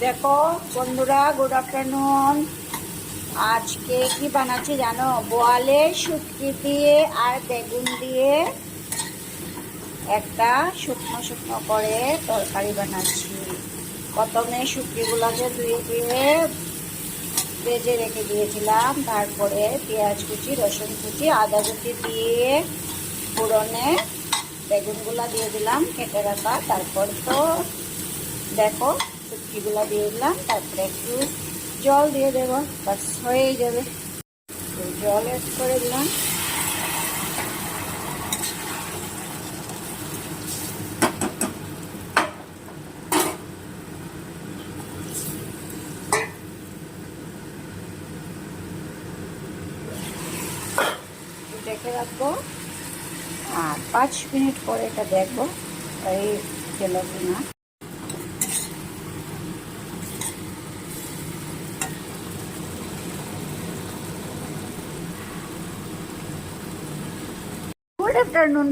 দেখো বন্ধুরা, good afternoon. আজকে কি বানাচ্ছি জানো? বোয়ালের শুটকি দিয়ে আর বেগুন দিয়ে একটা শুকনো শুকনো করে তরকারি বানাচ্ছি। প্রথমে শুটকিগুলোকে ধুয়ে ধুয়ে ভেজে রেখে দিয়েছিলাম। তারপরে পেঁয়াজ কুচি, রসুন কুচি, আদা কুচি দিয়ে ফোড়নে বেগুনগুলা দিয়ে দিলাম কেটে রাখা। তারপর তো দেখো শুটকিগুলো দিয়ে দিলাম। তারপরে একটু জল দিয়ে দেবো, বাস হয়েই যাবে। জল অ্যাড করে দিলাম। রেখে রাখবো আর 5 মিনিট পরে এটা দেখবো এই গেল কিনা। Good afternoon